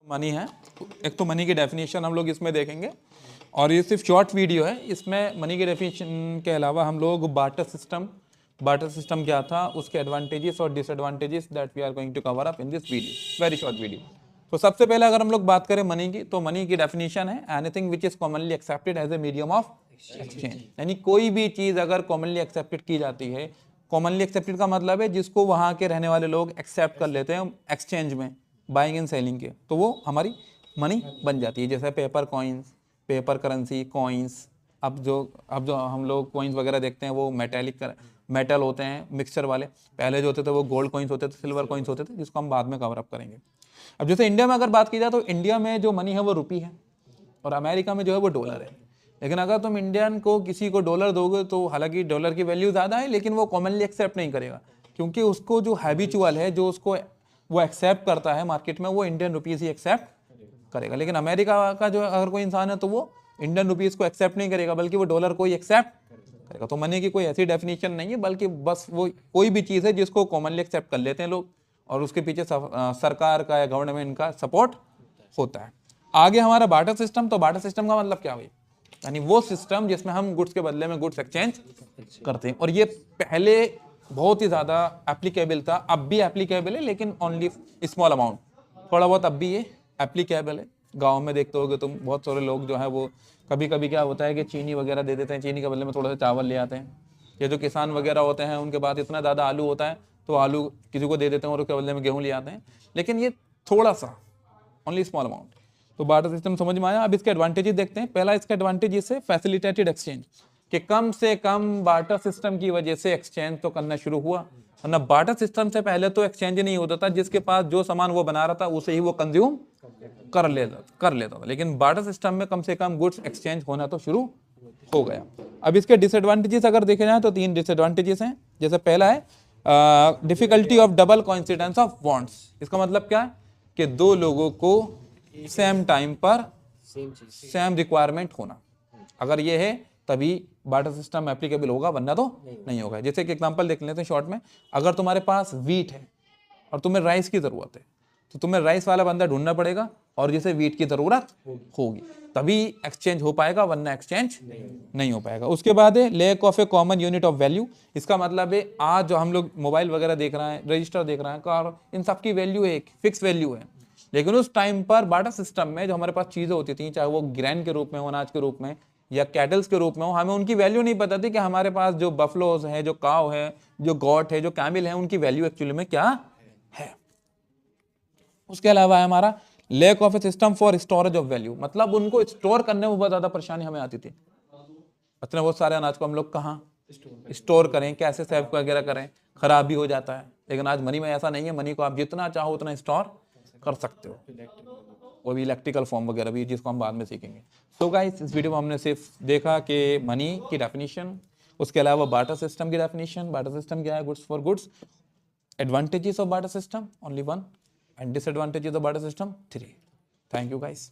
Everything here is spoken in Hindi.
मनी है, एक तो मनी की डेफिनेशन हम लोग इसमें देखेंगे और ये सिर्फ शॉर्ट वीडियो है। इसमें मनी की डेफिनेशन के अलावा हम लोग बार्टर सिस्टम क्या था, उसके एडवांटेजेस और disadvantages that we are going to cover up in this video, very short video. तो सबसे पहले अगर हम लोग बात करें मनी की, तो मनी की डेफिनेशन है anything which is commonly accepted as a medium of exchange. यानी कोई भी चीज अगर कॉमनली एक्सेप्टेड की जाती है, कॉमनली एक्सेप्टेड का मतलब है जिसको वहां के रहने वाले लोग एक्सेप्ट कर लेते हैं एक्सचेंज में, बाइंग एंड सेलिंग के, तो वो हमारी मनी बन जाती है। जैसे paper coins, paper currency, coins. अब जो हम लोग कॉइन्स वगैरह देखते हैं वो मेटल होते हैं, मिक्सचर वाले। पहले जो होते थे वो गोल्ड कॉइन्स होते थे, सिल्वर कॉइन्स होते थे, जिसको हम बाद में कवर अप करेंगे। अब जैसे इंडिया में अगर बात की जाए तो इंडिया में जो मनी है वो रुपी है और अमेरिका में जो है वो डॉलर है। लेकिन अगर तुम इंडियन को किसी को डॉलर दोगे तो हालांकि डॉलर की वैल्यू ज़्यादा है, लेकिन वो कॉमनली एक्सेप्ट नहीं करेगा, क्योंकि उसको जो हैबिचुअल है, जो उसको वो एक्सेप्ट करता है मार्केट में, वो इंडियन रुपीज़ ही एक्सेप्ट करेगा। लेकिन अमेरिका का जो अगर कोई इंसान है तो वो इंडियन रुपीज़ को एक्सेप्ट नहीं करेगा, बल्कि वो डॉलर को ही एक्सेप्ट करेगा। तो मनी की कोई ऐसी डेफिनेशन नहीं है, बल्कि बस वो कोई भी चीज़ है जिसको कॉमनली एक्सेप्ट कर लेते हैं लोग और उसके पीछे सरकार का या गवर्नमेंट का सपोर्ट होता है। आगे हमारा बार्टर सिस्टम। तो बार्टर सिस्टम का मतलब क्या हुई, यानी वो सिस्टम जिसमें हम गुड्स के बदले में गुड्स एक्सचेंज करते हैं। और ये पहले बहुत ही ज़्यादा एप्लीकेबल था, अब भी एप्लीकेबल है, लेकिन ओनली स्मॉल अमाउंट, थोड़ा बहुत अब भी ये एप्लीकेबल है। गांव में देखते होगे तुम, बहुत सारे लोग जो है वो कभी कभी क्या होता है कि चीनी वगैरह दे देते हैं, चीनी के बदले में थोड़ा सा चावल ले आते हैं। ये जो किसान वगैरह होते हैं उनके पास इतना ज़्यादा आलू होता है तो आलू किसी को दे देते हैं और उसके बदले में गेहूँ ले आते हैं, लेकिन ये थोड़ा सा ओनली स्मॉल अमाउंट। तो बार्टर सिस्टम समझ में आया। अब इसके एडवांटेजेस देखते हैं। पहला इसका एडवांटेज है फैसिलिटेटेड एक्सचेंज, कि कम से कम बार्टर सिस्टम की वजह से एक्सचेंज तो करना शुरू हुआ, वरना बार्टर सिस्टम से पहले तो एक्सचेंज नहीं होता था, जिसके पास जो सामान वो बना रहा था उसे ही वो कंज्यूम कर लेता था। लेकिन बार्टर सिस्टम में कम से कम गुड्स एक्सचेंज होना तो शुरू हो गया। अब इसके डिसएडवांटेजेस अगर देखे जाए तो 3 डिसएडवांटेजेस हैं। जैसे पहला है difficulty of double coincidence of bonds. इसका मतलब क्या है कि दो लोगों को सेम टाइम पर सेम रिक्वायरमेंट होना, अगर ये है तभी बार्टर सिस्टम एप्लीकेबल होगा, वरना तो नहीं होगा। जैसे कि एग्जांपल देख लेते हैं शॉर्ट में। अगर तुम्हारे पास वीट है और तुम्हें राइस की जरूरत है, तो तुम्हें राइस वाला बंदा ढूंढना पड़ेगा और जिसे वीट की जरूरत होगी, तभी एक्सचेंज हो पाएगा, वरना एक्सचेंज नहीं हो पाएगा। उसके बाद है lack of a common unit of value. इसका मतलब है आज जो हम लोग मोबाइल वगैरह देख रहे हैं, रजिस्टर देख रहे हैं, कार, इन सब की वैल्यू एक फिक्स वैल्यू है। लेकिन उस टाइम पर बार्टर सिस्टम में जो हमारे पास चीजें होती थी, चाहे वो ग्रेन के रूप में हो, अनाज के रूप में या कैटल्स के रूप में हो, हमें उनकी वैल्यू नहीं पता थी कि हमारे पास जो बफलोज है, जो काव है, जो गॉट है, जो कैमिल है, उनकी वैल्यू एक्चुअली में क्या है। उसके अलावा है हमारा lack of a system for storage of value, मतलब उनको स्टोर करने में बहुत ज्यादा परेशानी हमें आती थी। इतने बहुत सारे अनाज को हम लोग कहाँ स्टोर करें, कैसे सेव वगैरह करें, खराब भी हो जाता है। लेकिन आज मनी में ऐसा नहीं है, मनी को आप जितना चाहो उतना स्टोर कर सकते हो, वो भी इलेक्ट्रिकल फॉर्म वगैरह भी, जिसको हम बाद में सीखेंगे। सो गाइस, इस वीडियो में हमने सिर्फ देखा कि मनी की डेफिनेशन, उसके अलावा बार्टर सिस्टम की डेफिनेशन, बार्टर सिस्टम क्या है, goods for goods, advantages of barter system only 1 and disadvantages of barter system 3. Thank you guys.